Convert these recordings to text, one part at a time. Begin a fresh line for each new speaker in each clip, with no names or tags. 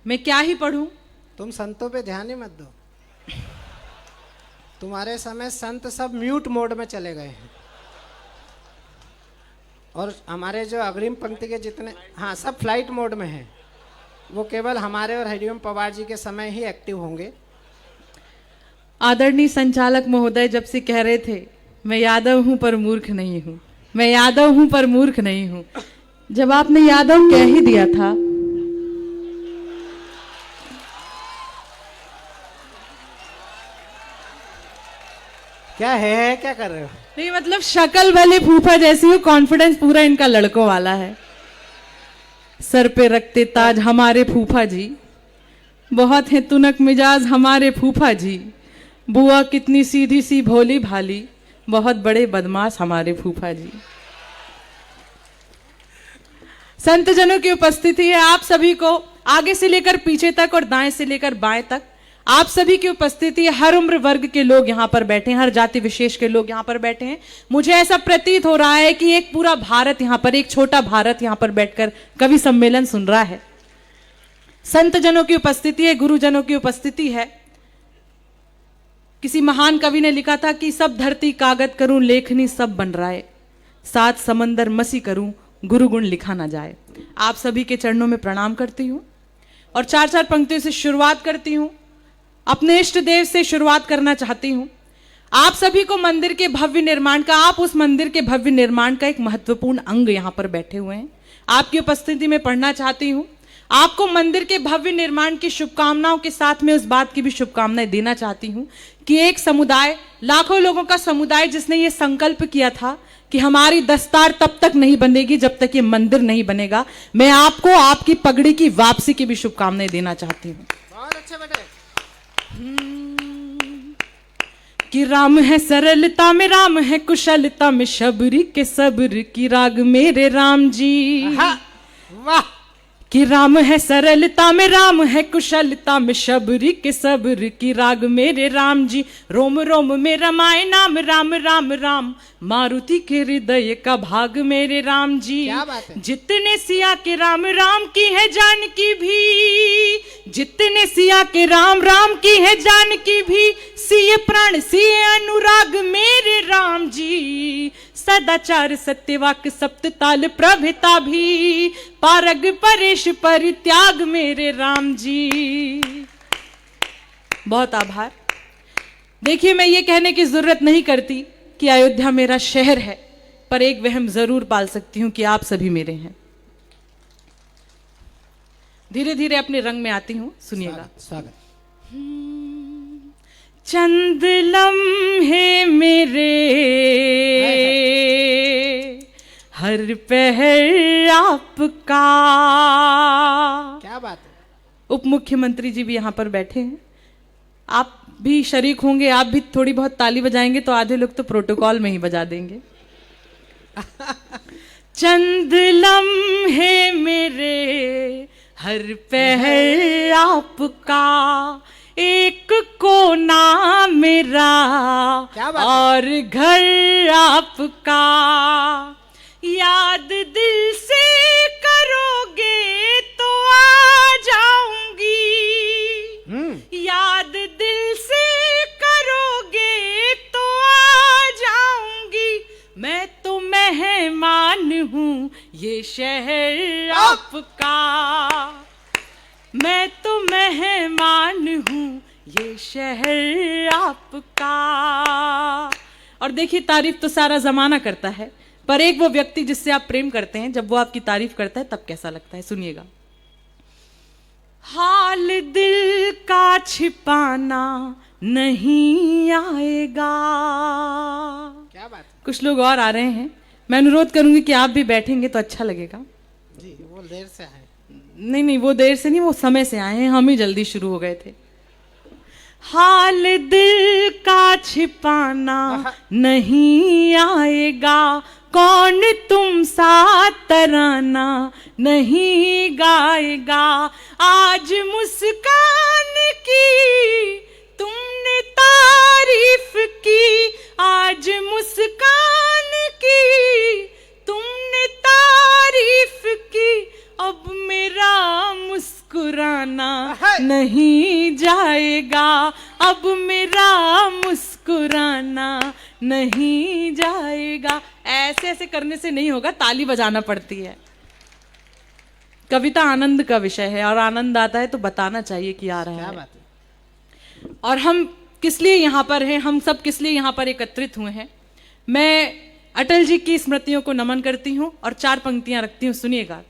मैं क्या ही पढ़ूं?
तुम संतों पे ध्यान ही मत दो। तुम्हारे समय संत सब म्यूट मोड में चले गए हैं, और हमारे जो अग्रिम पंक्ति के जितने, हाँ, सब फ्लाइट मोड में हैं। वो केवल हमारे और हरिओम पवार जी के समय ही एक्टिव होंगे।
आदरणीय संचालक महोदय जब से कह रहे थे मैं यादव हूं पर मूर्ख नहीं हूं, मैं यादव हूं पर मूर्ख नहीं हूं, जब आपने यादव कह ही दिया था,
क्या है क्या कर रहे हो?
नहीं मतलब शक्ल भले फूफा जैसी हो, कॉन्फिडेंस पूरा इनका लड़कों वाला है। सर पे रखते ताज हमारे फूफा जी, बहुत है तुनक मिजाज हमारे फूफा जी, बुआ कितनी सीधी सी भोली भाली, बहुत बड़े बदमाश हमारे फूफा जी। संत जनों की उपस्थिति है, आप सभी को आगे से लेकर पीछे तक और दाएं से लेकर बाएं तक आप सभी की उपस्थिति है। हर उम्र वर्ग के लोग यहाँ पर बैठे हैं, हर जाति विशेष के लोग यहाँ पर बैठे हैं। मुझे ऐसा प्रतीत हो रहा है कि एक पूरा भारत यहाँ पर, एक छोटा भारत यहाँ पर बैठकर कवि सम्मेलन सुन रहा है। संत जनों की उपस्थिति है, गुरुजनों की उपस्थिति है। किसी महान कवि ने लिखा था कि सब धरती कागज करूं लेखनी सब बन रहा है, सात समंदर मसी करूं गुरु गुण लिखा ना जाए। आप सभी के चरणों में प्रणाम करती हूं और चार चार पंक्तियों से शुरुआत करती हूं। अपने इष्ट देव से शुरुआत करना चाहती हूं। आप सभी को मंदिर के भव्य निर्माण का, आप उस मंदिर के भव्य निर्माण का एक महत्वपूर्ण अंग यहां पर बैठे हुए हैं, आपकी उपस्थिति में पढ़ना चाहती हूं। आपको मंदिर के भव्य निर्माण की शुभकामनाओं के साथ में उस बात की भी शुभकामनाएं देना चाहती हूं कि एक समुदाय, लाखों लोगों का समुदाय जिसने ये संकल्प किया था कि हमारी दस्तार तब तक नहीं बनेगी जब तक ये मंदिर नहीं बनेगा, मैं आपको आपकी पगड़ी की वापसी की भी शुभकामनाएं देना चाहती हूँ।
बहुत अच्छे बेटे।
कि राम है सरलता में, राम है कुशलता में, शबरी के सब्र की राग मेरे राम जी।
वाह।
कि राम है सरलता में, राम है कुशलता में, शबरी के सब्र की राग मेरे राम जी। रोम रोम में रमाए नाम राम राम राम, मारुति के हृदय का भाग मेरे राम जी।
क्या बात है?
जितने सिया के राम राम की है जानकी भी, जितने सिया के राम राम की है जानकी भी, सिए प्राण सिए अनुराग मेरे राम जी। सदाचार सत्यवाक सप्त ताल प्रभिता भी, पारग परेश परित्याग मेरे राम जी। बहुत आभार। देखिए, मैं ये कहने की जरूरत नहीं करती कि अयोध्या मेरा शहर है, पर एक वहम जरूर पाल सकती हूं कि आप सभी मेरे हैं। धीरे धीरे अपने रंग में आती हूं, सुनिएगा।
स्वागत।
चंद लम्हे मेरे हर पहर आपका।
क्या बात है?
उप मुख्यमंत्री जी भी यहाँ पर बैठे हैं, आप भी शरीक होंगे, आप भी थोड़ी बहुत ताली बजाएंगे तो आधे लोग तो प्रोटोकॉल में ही बजा देंगे। चंद लम्हे मेरे हर पहर आपका, एक कोना मेरा और घर आपका। याद दिल से करोगे तो आ जाऊंगी, याद दिल से करोगे तो आ जाऊंगी। मैं तो मेहमान हूँ ये शहर आपका, मैं तो मेहमान हूँ ये शहर आपका। और देखिए, तारीफ तो सारा जमाना करता है, पर एक वो व्यक्ति जिससे आप प्रेम करते हैं, जब वो आपकी तारीफ करता है तब कैसा लगता है, सुनिएगा। हाल दिल का छिपाना नहीं आएगा।
क्या बात है?
कुछ लोग और आ रहे हैं, मैं अनुरोध करूंगी कि आप भी बैठेंगे तो अच्छा लगेगा।
जी, वो देर से आए।
नहीं, वो देर से नहीं, वो समय से आए हैं, हम ही जल्दी शुरू हो गए थे। हाल दिल का छिपाना नहीं आएगा, कौन तुम सा तराना नहीं गाएगा। आज मुस्कान की तुमने तारीफ की, आज मुस्कान की तुमने तारीफ की, अब मेरा मुस्कुराना मुस्कुराना नहीं जाएगा, अब मेरा मुस्कुराना नहीं जाएगा। ऐसे ऐसे करने से नहीं होगा, ताली बजाना पड़ती है। कविता आनंद का विषय है और आनंद आता है तो बताना चाहिए कि आ रहा
क्या
है।
बात है।
और हम किस लिए यहाँ पर हैं, हम सब किस लिए यहाँ पर एकत्रित हुए हैं। मैं अटल जी की स्मृतियों को नमन करती हूँ और 4 पंक्तियां रखती हूँ, सुनिएगा।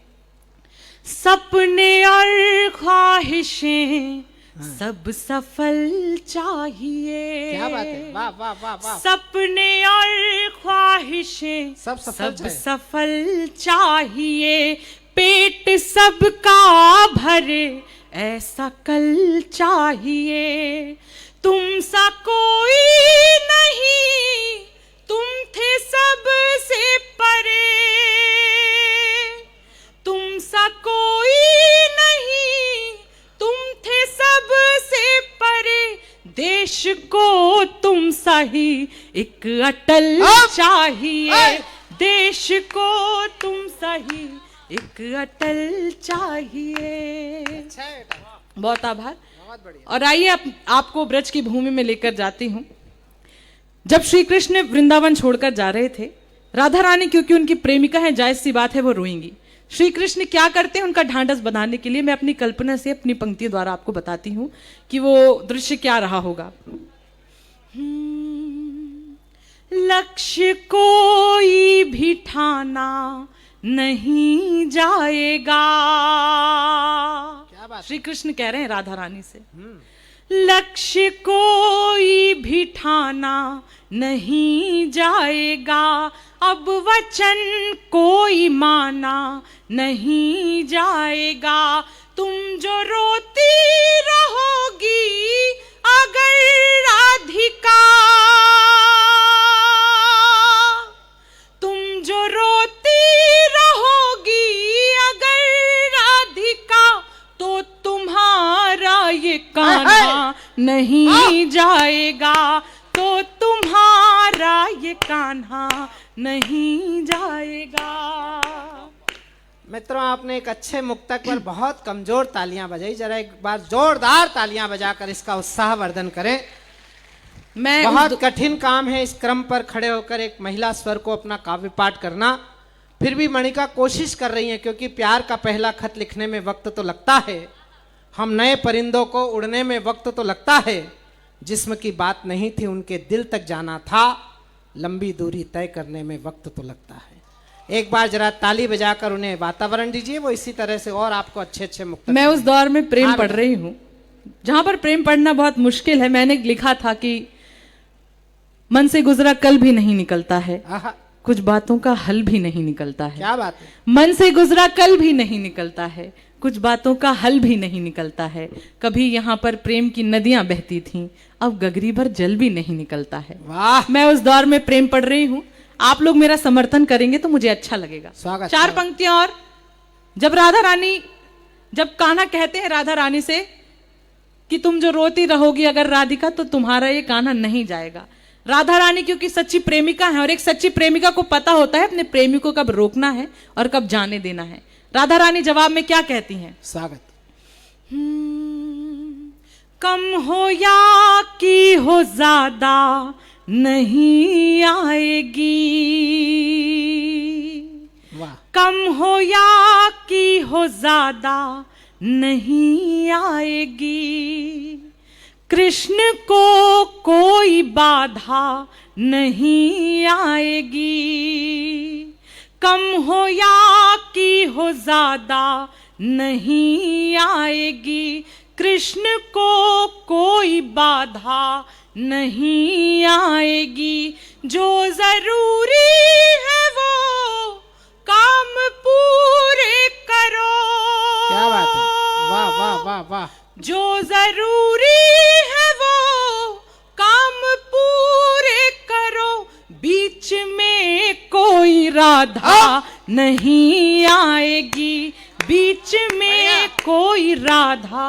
सपने और ख्वाहिशें सब सफल चाहिए।
क्या बात है, वाह वाह वाह वाह।
सपने और ख्वाहिशें
सब सफल
सफल चाहिए, पेट सबका भरे ऐसा कल चाहिए। तुम सा कोई नहीं, तुम थे सबसे परे, तुम सा कोई नहीं, तुम थे सबसे परे, देश को तुम सा ही एक अटल चाहिए, देश को तुम सा ही एक अटल चाहिए।
अच्छा है बेटा,
बहुत आभार।
बहुत बढ़िया।
और आइए आपको ब्रज की भूमि में लेकर जाती हूँ। जब श्री कृष्ण वृंदावन छोड़कर जा रहे थे, राधा रानी क्योंकि उनकी प्रेमिका है, जायज सी बात है वो रोएंगी। श्री कृष्ण क्या करते हैं उनका ढांढस बनाने के लिए मैं अपनी कल्पना से अपनी पंक्तियों द्वारा आपको बताती हूँ कि वो दृश्य क्या रहा होगा। लक्ष्य कोई भी ठाना नहीं जाएगा।
क्या बात।
श्री कृष्ण कह रहे हैं राधा रानी से, लक्ष्य कोई भी ठाना नहीं जाएगा, अब वचन कोई माना नहीं जाएगा। तुम जो रोती रहोगी अगर राधिका, तुम जो रोती रहोगी अगर राधिका, तो तुम्हारा ये कान्हा नहीं जाएगा, तो तुम्हारा ये कान्हा नहीं जाएगा।
मित्रों, आपने एक अच्छे मुक्तक पर बहुत कमजोर तालियां बजाई। जरा एक बार जोरदार तालियां बजाकर इसका उत्साह वर्धन करें।
मैं
बहुत कठिन काम है इस क्रम पर खड़े होकर एक महिला स्वर को अपना काव्य पाठ करना। फिर भी मणिका कोशिश कर रही है, क्योंकि प्यार का पहला खत लिखने में वक्त तो लगता है, हम नए परिंदों को उड़ने में वक्त तो लगता है। जिस्म की बात नहीं थी, उनके दिल तक जाना था, लंबी दूरी तय करने में वक्त तो लगता है। एक बार जरा ताली बजाकर उन्हें वातावरण दीजिए, वो इसी तरह से और आपको अच्छे अच्छे मुक्त।
मैं उस दौर में प्रेम
हाँ,
पढ़ रही हूँ जहां पर प्रेम पढ़ना बहुत मुश्किल है। मैंने लिखा था कि मन से गुजरा कल भी नहीं निकलता है,
आहा,
कुछ बातों का हल भी नहीं निकलता है।
क्या बात है।
मन से गुजरा कल भी नहीं निकलता है, कुछ बातों का हल भी नहीं निकलता है। कभी यहाँ पर प्रेम की नदियां बहती थीं, अब गगरी भर जल भी नहीं निकलता है।
वाह,
मैं उस दौर में प्रेम पढ़ रही हूँ। आप लोग मेरा समर्थन करेंगे तो मुझे अच्छा लगेगा।
स्वागत।
4 पंक्तियां और। जब कान्हा कहते हैं राधा रानी से कि तुम जो रोती रहोगी अगर राधिका, तो तुम्हारा ये कान्हा नहीं जाएगा। राधा रानी क्योंकि सच्ची प्रेमिका है और एक सच्ची प्रेमिका को पता होता है अपने प्रेमी को कब रोकना है और कब जाने देना है। राधा रानी जवाब में क्या कहती हैं?
स्वागत।
कम हो या की हो ज्यादा नहीं आएगी,
वाह,
कम हो या की हो ज्यादा नहीं आएगी। कृष्ण को कोई बाधा नहीं आएगी, कम हो या की हो ज्यादा नहीं आएगी। कृष्ण को कोई बाधा नहीं आएगी, जो जरूरी है वो काम पूरे करो।
क्या बात है, वाह वाह वाह वाह।
जो जरूरी है वो काम पूरे करो, बीच में कोई राधा नहीं आएगी, बीच में कोई राधा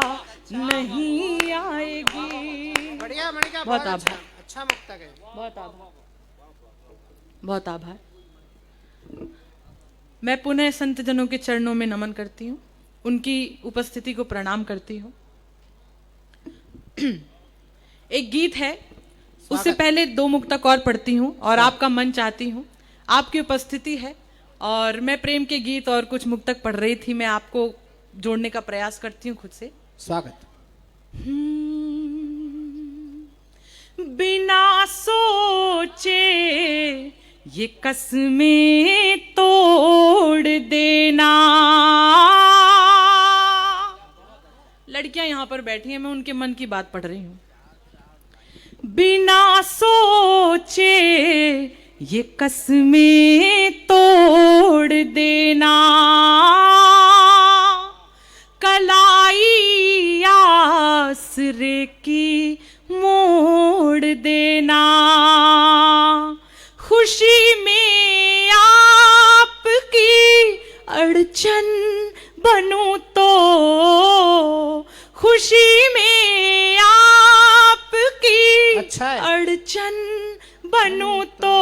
नहीं आएगी।
बढ़िया मणिका,
बहुत
बहुत
आभार।
अच्छा मुक्तक है।
बहुत आभार, बहुत आभार। मैं पुनः संत जनों के चरणों में नमन करती हूँ उनकी उपस्थिति को प्रणाम करती हूँ। एक गीत है, उससे पहले 2 मुक्तक और पढ़ती हूँ और आपका मन चाहती हूँ। आपकी उपस्थिति है और मैं प्रेम के गीत और कुछ मुक्तक पढ़ रही थी, मैं आपको जोड़ने का प्रयास करती हूँ खुद से।
स्वागत।
बिना सोचे ये कसमें तोड़ देना। लड़कियां यहां पर बैठी हैं, मैं उनके मन की बात पढ़ रही हूं। बिना सोचे ये कसमें तोड़ देना, कलाई आसरे की मोड़ देना। खुशी में आपकी अड़चन बनूं तो, खुशी में आपकी
अच्छा है।
अड़चन बनूं तो,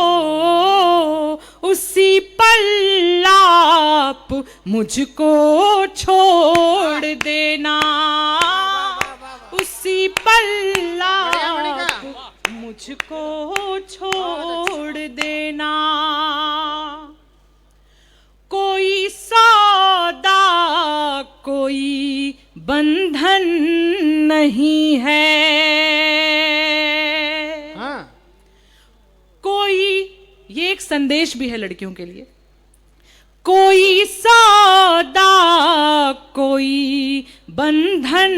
उसी पल आप मुझको छोड़ देना। उसी पल आप मुझको छोड़ देना। कोई सौदा कोई बंधन नहीं है।
हाँ।
कोई, ये एक संदेश भी है लड़कियों के लिए। कोई सौदा कोई बंधन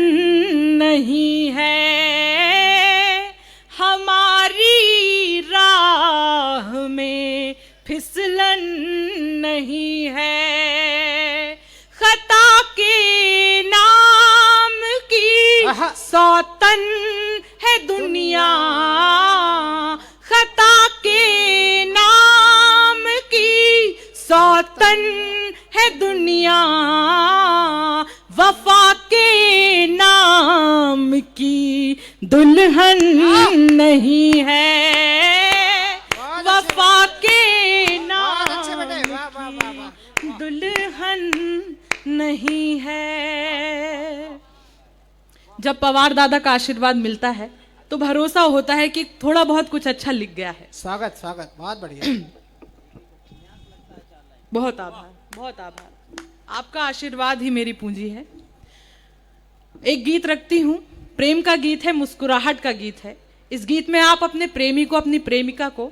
नहीं है, हमारी राह में फिसलन नहीं है। खता के नाम की सौतन है दुनिया, खता के नाम की सौतन है दुनिया। वफा के नाम की दुल्हन नहीं है। वफा के नाम की दुल्हन नहीं है। जब पवार दादा का आशीर्वाद मिलता है तो भरोसा होता है कि थोड़ा बहुत कुछ अच्छा लिख गया है।
स्वागत स्वागत, बहुत बढ़िया।
बहुत आभार, बहुत आभार। आपका आशीर्वाद ही मेरी पूंजी है। एक गीत रखती हूं, प्रेम का गीत है, मुस्कुराहट का गीत है। इस गीत में आप अपने प्रेमी को, अपनी प्रेमिका को,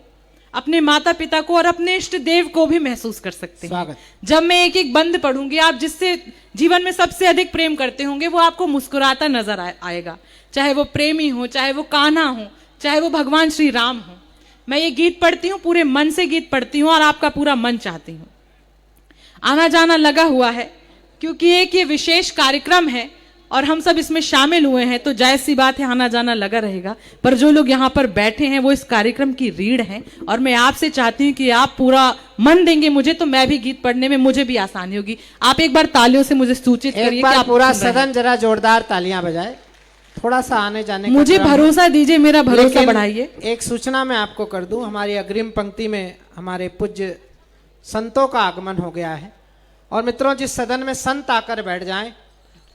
अपने माता पिता को और अपने इष्ट देव को भी महसूस कर सकते हैं।
स्वागत।
जब मैं एक एक बंद पढ़ूंगी, आप जिससे जीवन में सबसे अधिक प्रेम करते होंगे वो आपको मुस्कुराता नजर आएगा। चाहे वो प्रेमी हो, चाहे वो कान्हा हो, चाहे वो भगवान श्री राम हो। मैं ये गीत पढ़ती हूँ, पूरे मन से गीत पढ़ती हूँ और आपका पूरा मन चाहती हूँ। आना जाना लगा हुआ है क्योंकि एक ये विशेष कार्यक्रम है और हम सब इसमें शामिल हुए हैं, तो जायज सी बात है आना जाना लगा रहेगा। पर जो लोग यहाँ पर बैठे हैं वो इस कार्यक्रम की रीढ़ हैं और मैं आपसे चाहती हूँ कि आप पूरा मन देंगे मुझे, तो मैं भी गीत पढ़ने में मुझे भी आसानी होगी। आप एक बार तालियों से मुझे सूचित करिए कि आप
पूरा सदन जरा जोरदार तालियां बजाए। थोड़ा सा आने जाने
मुझे भरोसा दीजिए, मेरा भरोसा बढ़ाइए।
एक सूचना मैं आपको कर दूं, हमारी अग्रिम पंक्ति में हमारे पूज्य संतों का आगमन हो गया है। और मित्रों, जिस सदन में संत आकर बैठ जाएं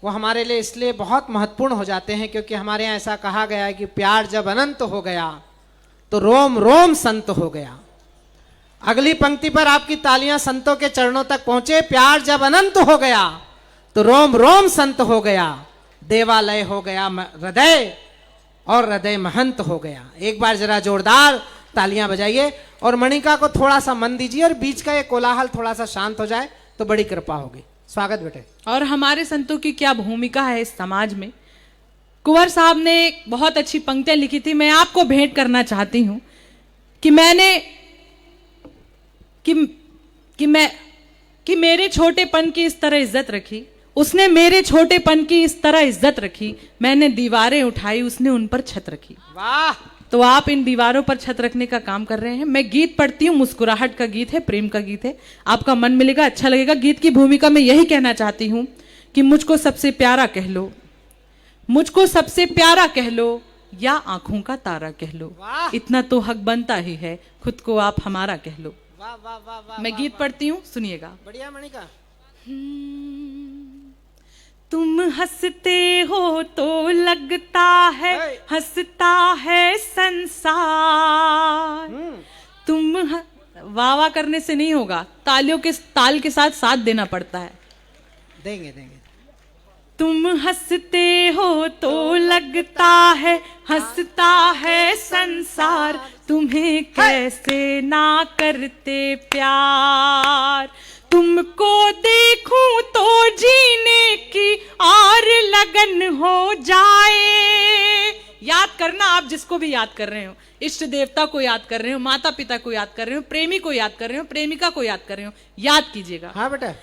वो हमारे लिए इसलिए बहुत महत्वपूर्ण हो जाते हैं क्योंकि हमारे यहाँ ऐसा कहा गया है कि प्यार जब अनंत हो गया तो रोम रोम संत हो गया। अगली पंक्ति पर आपकी तालियां संतों के चरणों तक पहुंचे। प्यार जब अनंत हो गया तो रोम रोम संत हो गया, देवालय हो गया हृदय और हृदय महंत हो गया। एक बार जरा जोरदार तालियां बजाइए और मणिका को थोड़ा सा मन दीजिए और बीच का ये कोलाहल थोड़ा सा शांत हो जाए तो बड़ी कृपा होगी। स्वागत बेटे। और
हमारे संतों की क्या भूमिका है इस समाज में। कुंवर साहब ने बहुत अच्छी पंक्तियां लिखी थी, मैं आपको भेंट करना चाहती हूं कि मैंने कि मेरे छोटेपन की इस तरह इज्जत रखी, उसने मेरे छोटेपन की इस तरह इज्जत रखी, मैंने दीवारें उठाई, उसने उन पर छत रखी।
वाह।
तो आप इन दीवारों पर छत रखने का काम कर रहे हैं। मैं गीत पढ़ती हूँ, मुस्कुराहट का गीत है, प्रेम का गीत है, आपका मन मिलेगा, अच्छा लगेगा। गीत की भूमिका में यही कहना चाहती हूँ कि मुझको सबसे प्यारा कह लो, मुझको सबसे प्यारा कह लो या आंखों का तारा कह लो, इतना तो हक बनता ही है, खुद को आप हमारा कह लो।
वाह वाह वाह वाह।
मैं गीत पढ़ती हूँ, सुनिएगा।
बढ़िया मणिका।
तुम हंसते हो तो लगता है हंसता है संसार। तुम वाह वाह करने से नहीं होगा, तालियों के ताल के साथ साथ देना पड़ता है।
देंगे देंगे।
तुम हंसते हो तो लगता है हंसता है संसार, तुम्हें कैसे ना करते प्यार। तुमको देखूं तो जीने की और लगन हो जाए। याद करना, आप जिसको भी याद कर रहे हो, इष्ट देवता को याद कर रहे हो, माता पिता को याद कर रहे हो, प्रेमी को याद कर रहे हो, प्रेमिका को याद कर रहे हो, याद कीजिएगा।
हाँ बेटा।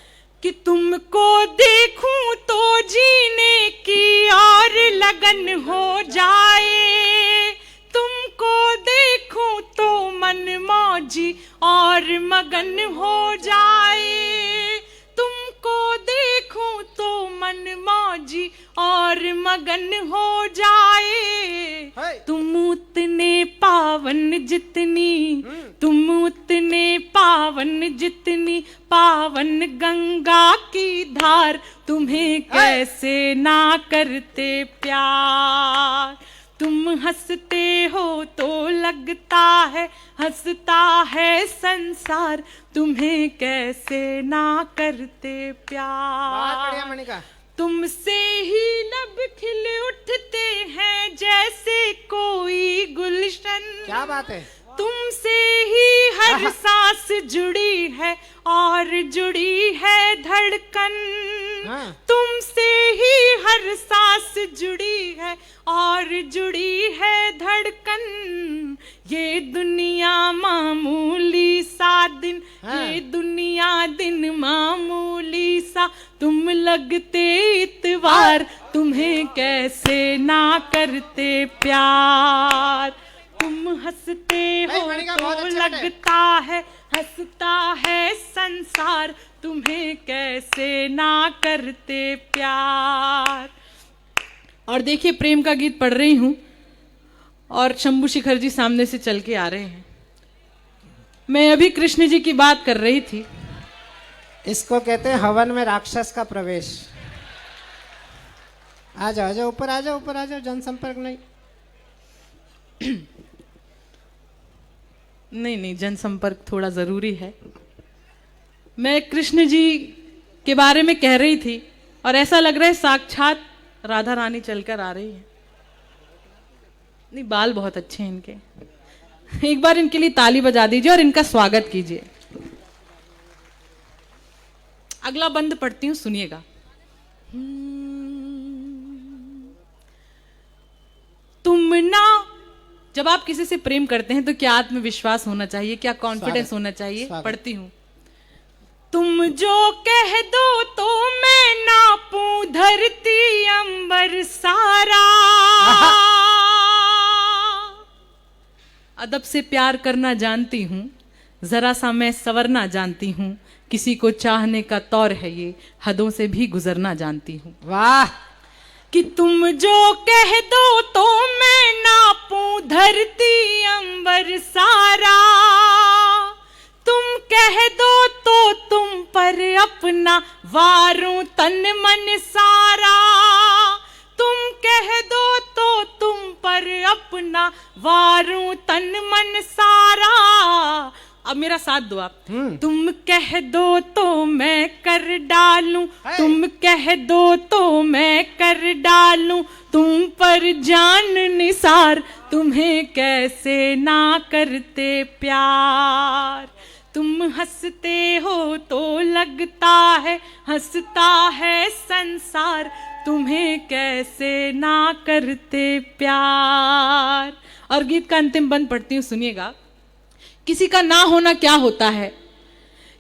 कि तुमको देखूं तो जीने की और लगन हो जाए। तुमको देखूं तो मन मौजी और मगन हो जाए। तुमको देखूं तो मन मौजी और मगन हो जाए। तुम उतने पावन जितनी, तुम उतने पावन जितनी पावन गंगा की धार, तुम्हें कैसे ना करते प्यार। तुम हंसते हो तो लगता है हंसता है संसार, तुम्हें कैसे ना करते प्यार।
मणिका,
तुमसे ही लब खिल उठते हैं जैसे कोई गुलशन।
क्या बात है।
तुमसे ही हर सांस जुड़ी है और जुड़ी है धड़कन। तुमसे ही हर सांस जुड़ी है और जुड़ी है धड़कन। ये दुनिया मामूली सा दिन, ये दुनिया दिन मामूली सा, तुम लगते इतवार, तुम्हें कैसे ना करते प्यार। तुम हंसते हो तो लगता है हंसता है संसार, तुम्हें कैसे ना करते प्यार। और देखिए, प्रेम का गीत पढ़ रही हूं और शंभू शिखर जी सामने से चल के आ रहे हैं। मैं अभी कृष्ण जी की बात कर रही थी।
इसको कहते हैं हवन में राक्षस का प्रवेश। आ जाओ, आ जाओ, ऊपर आ जाओ, ऊपर आ जाओ, जनसंपर्क नहीं।
नहीं नहीं, जनसंपर्क थोड़ा जरूरी है। मैं कृष्ण जी के बारे में कह रही थी और ऐसा लग रहा है साक्षात राधा रानी चलकर आ रही है। नहीं, बाल बहुत अच्छे हैं इनके। एक बार इनके लिए ताली बजा दीजिए और इनका स्वागत कीजिए। अगला बंद पढ़ती हूं, सुनिएगा। तुम ना, जब आप किसी से प्रेम करते हैं तो क्या आत्मविश्वास होना चाहिए, क्या कॉन्फिडेंस होना चाहिए। पढ़ती हूं। तुम जो कह दो तो मैं नापूं धरती अंबर सारा। अदब से प्यार करना जानती हूं, जरा सा मैं संवरना जानती हूं, किसी को चाहने का तौर है ये, हदों से भी गुजरना जानती हूं।
वाह।
कि तुम जो कह दो तो मैं नापूं धरती अंबर सारा। तुम कह दो तो तुम पर अपना वारूं तन मन सारा। तुम कह दो तो तुम पर अपना वारूं तन मन सारा। अब मेरा साथ दो आप। तुम कह दो तो मैं कर डालूं, तुम कह दो तो मैं कर डालूं, तुम पर जान निसार, तुम्हें कैसे ना करते प्यार। तुम हंसते हो तो लगता है हंसता है संसार, तुम्हें कैसे ना करते प्यार। और गीत का अंतिम बंद पढ़ती हूँ, सुनिएगा। किसी का ना होना क्या होता है,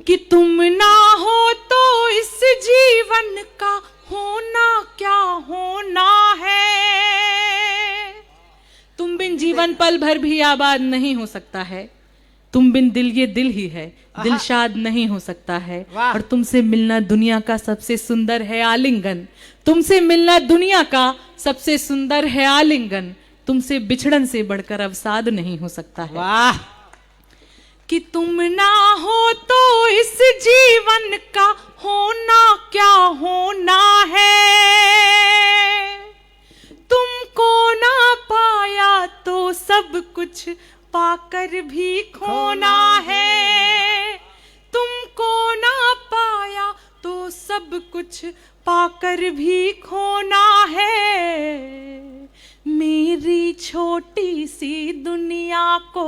कि तुम ना हो तो इस जीवन का होना क्या होना है। तुम बिन जीवन पल भर भी आबाद नहीं हो सकता है। तुम बिन दिल ये दिल ही है, दिल शाद नहीं हो सकता है। और तुमसे मिलना दुनिया का सबसे सुंदर है आलिंगन। तुमसे मिलना दुनिया का सबसे सुंदर है आलिंगन। तुमसे बिछड़न से बढ़कर अवसाद नहीं हो सकता है।
वाह।
कि तुम ना हो तो इस जीवन का होना क्या होना है, तुमको ना पाया तो सब कुछ पाकर भी खोना है, तुमको ना पाया तो सब कुछ पाकर भी खोना है। मेरी छोटी सी दुनिया को,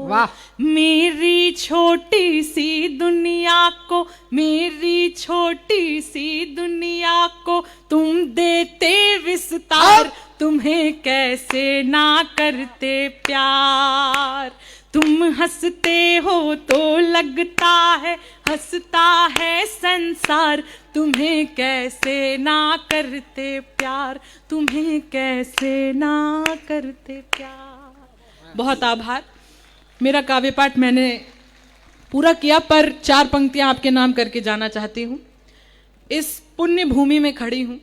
वाह।
मेरी छोटी सी दुनिया को, मेरी छोटी सी दुनिया को तुम देते विस्तार, तुम्हें कैसे ना करते प्यार। तुम हंसते हो तो लगता है हंसता है संसार, तुम्हें कैसे ना करते प्यार, तुम्हें कैसे ना करते प्यार। बहुत आभार। मेरा काव्य पाठ मैंने पूरा किया, पर 4 पंक्तियां आपके नाम करके जाना चाहती हूँ। इस पुण्य भूमि में खड़ी हूँ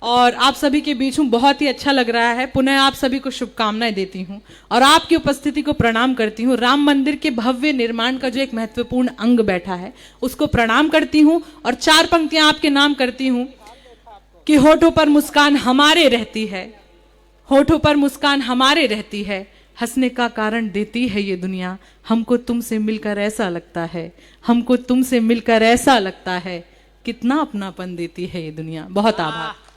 और आप सभी के बीच हूँ, बहुत ही अच्छा लग रहा है। पुनः आप सभी को शुभकामनाएं देती हूँ और आपकी उपस्थिति को प्रणाम करती हूँ। राम मंदिर के भव्य निर्माण का जो एक महत्वपूर्ण अंग बैठा है उसको प्रणाम करती हूँ और 4 पंक्तियां आपके नाम करती हूँ कि होठों पर मुस्कान हमारे रहती है, होठों पर मुस्कान हमारे रहती है, हंसने का कारण देती है ये दुनिया, हमको तुमसे मिलकर ऐसा लगता है, हमको तुमसे मिलकर ऐसा लगता है, कितना अपनापन देती है ये दुनिया। बहुत आभार।